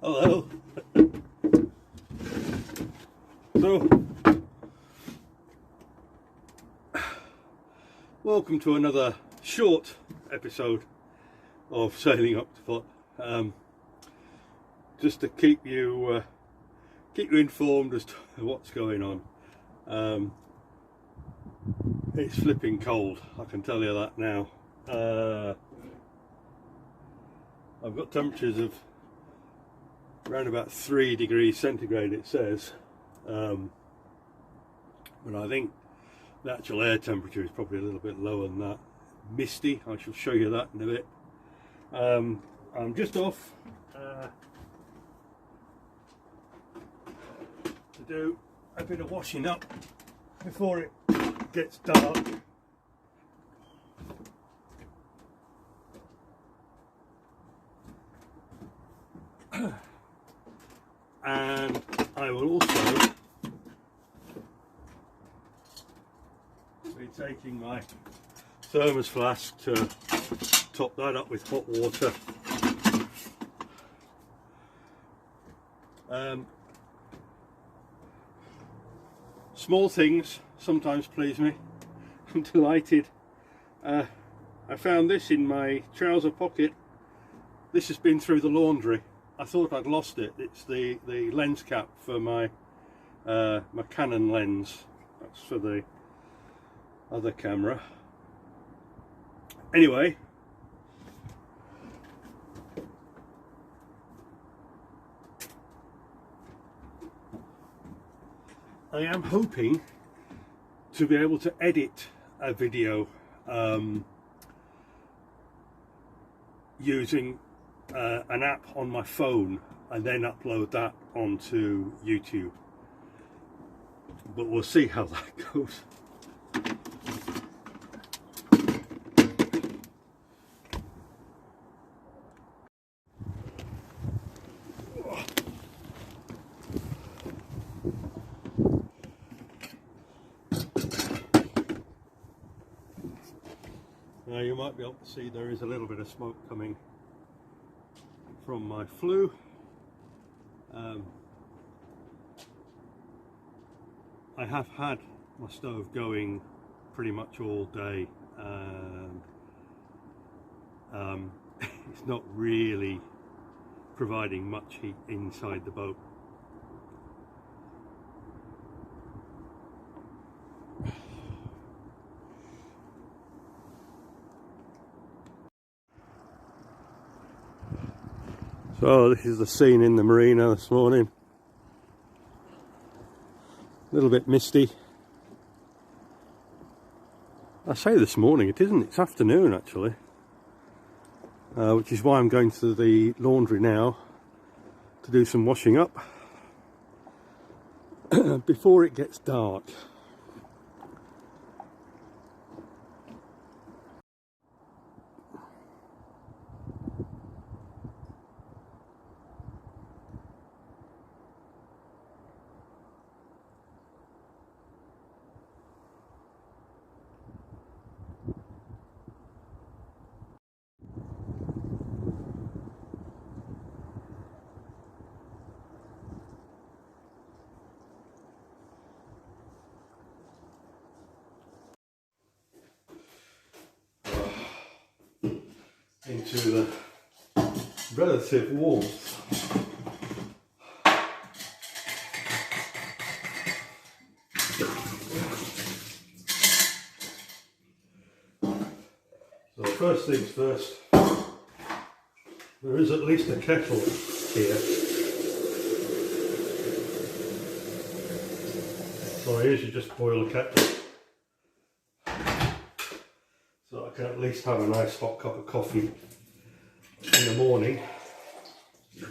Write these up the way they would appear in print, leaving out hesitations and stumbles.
Hello. So, welcome to another short episode of Sailing Octopod. Just to keep you informed as to what's going on. It's flipping cold, I can tell you that now. I've got temperatures of around about 3 degrees centigrade, it says, but I think the actual air temperature is probably a little bit lower than that. Misty, I shall show you that in a bit. I'm just off to do a bit of washing up before it gets dark. And I will also be taking my thermos flask to top that up with hot water. Small things sometimes please me. I'm delighted. I found this in my trouser pocket. This has been through the laundry. I thought I'd lost it. It's the lens cap for my my Canon lens. That's for the other camera. Anyway, I am hoping to be able to edit a video using an app on my phone and then upload that onto YouTube, but we'll see how that goes. Now you might be able to see there is a little bit of smoke coming from my flue. I have had my stove going pretty much all day, and it's not really providing much heat inside the boat. So this is the scene in the marina this morning. A little bit misty. I say this morning, it isn't, it's afternoon actually. Which is why I'm going to the laundry now to do some washing up before it gets dark. Into the relative warmth. So first things first, there is at least a kettle here. So I usually just boil a kettle, so I can at least have a nice hot cup of coffee in the morning. Get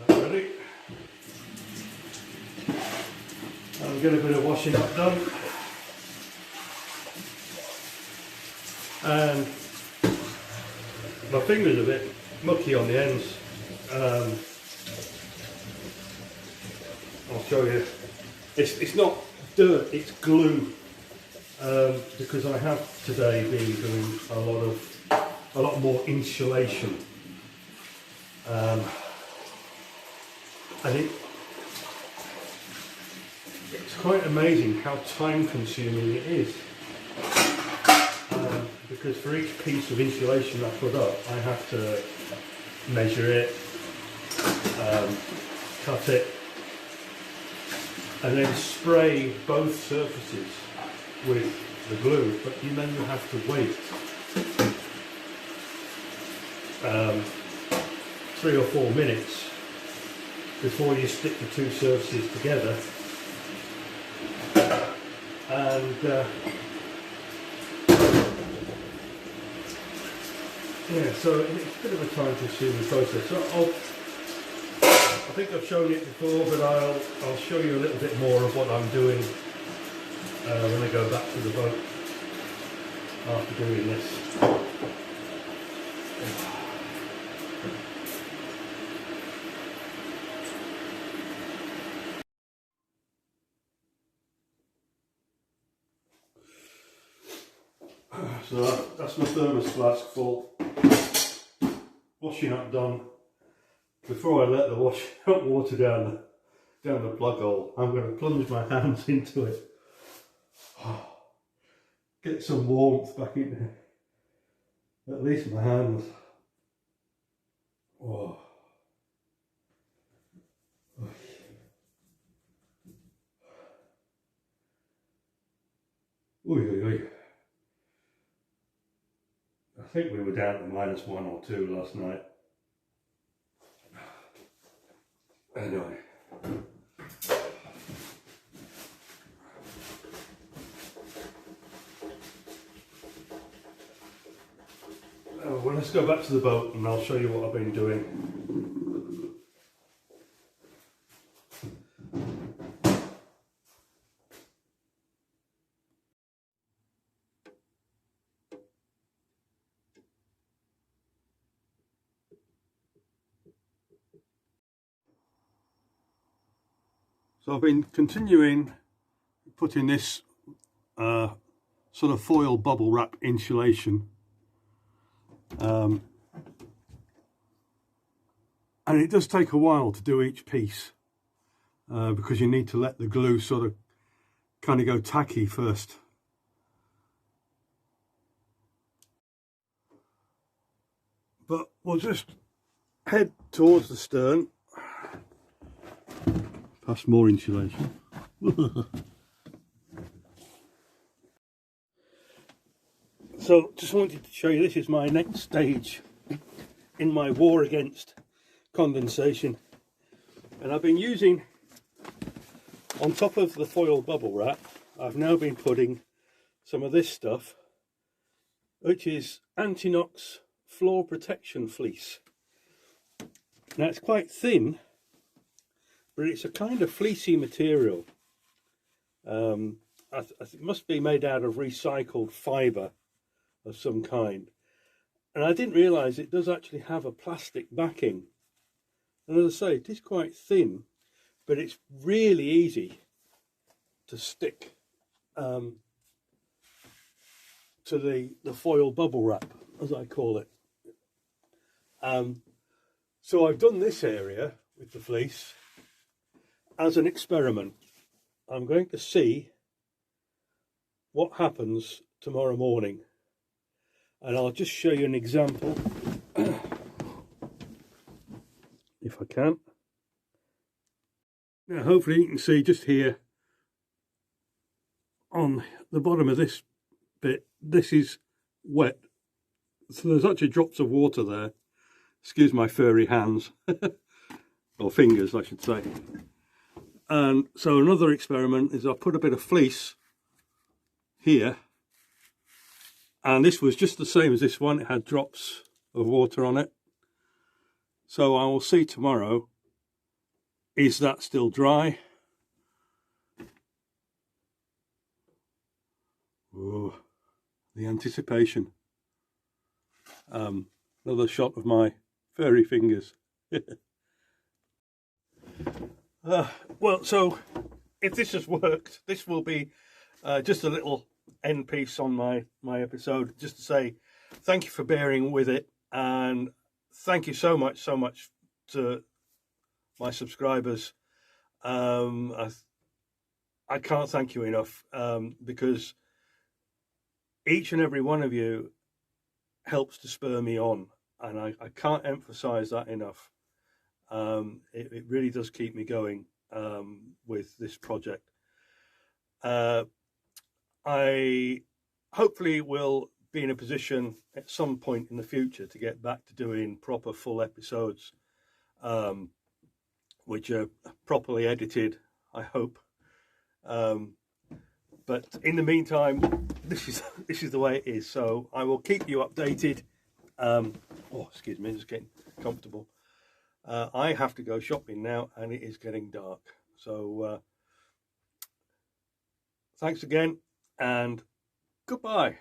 that ready. I'll get a bit of washing up done. And my finger's a bit mucky on the ends. I'll show you. It's not dirt, it's glue, because I have today been doing a lot more insulation, and it's quite amazing how time consuming it is, because for each piece of insulation I put up I have to measure it, cut it, and then spray both surfaces with the glue, but then you have to wait 3 or 4 minutes before you stick the two surfaces together. And yeah, so it's a bit of a time consuming process. So I think I've shown it before, but I'll show you a little bit more of what I'm doing when I go back to the boat after doing this. So that's my thermos flask full. Washing up done. Before I let the hot water down the plug hole, I'm going to plunge my hands into it. Get some warmth back in at least my hands. Oh. Oy, oy, oy. I think we were down to -1 or 2 last night. Anyway. Well, let's go back to the boat and I'll show you what I've been doing. So I've been continuing putting this sort of foil bubble wrap insulation, and it does take a while to do each piece, because you need to let the glue sort of kind of go tacky first. But we'll just head towards the stern. Past more insulation. So just wanted to show you, this is my next stage in my war against condensation, and I've been using, on top of the foil bubble wrap, I've now been putting some of this stuff, which is Antinox floor protection fleece. Now it's quite thin, but it's a kind of fleecy material. It must be made out of recycled fibre of some kind. And I didn't realise it does actually have a plastic backing. And as I say, it is quite thin, but it's really easy to stick to the foil bubble wrap, as I call it. So I've done this area with the fleece as an experiment. I'm going to see what happens tomorrow morning, and I'll just show you an example if I can. Now hopefully you can see just here on the bottom of this bit, this is wet, so there's actually drops of water there. Excuse my furry hands or fingers I should say. And so another experiment is I put a bit of fleece here, and this was just the same as this one, it had drops of water on it. So I will see tomorrow, is that still dry? Oh, the anticipation. Another shot of my furry fingers. Well, so if this has worked, this will be just a little end piece on my episode, just to say thank you for bearing with it, and thank you so much to my subscribers. I can't thank you enough, because each and every one of you helps to spur me on, and I can't emphasize that enough. It really does keep me going with this project. I hopefully will be in a position at some point in the future to get back to doing proper full episodes, which are properly edited, I hope. But in the meantime, this is the way it is. So I will keep you updated. Oh, excuse me, just getting comfortable. I have to go shopping now, and it is getting dark. So thanks again, and goodbye.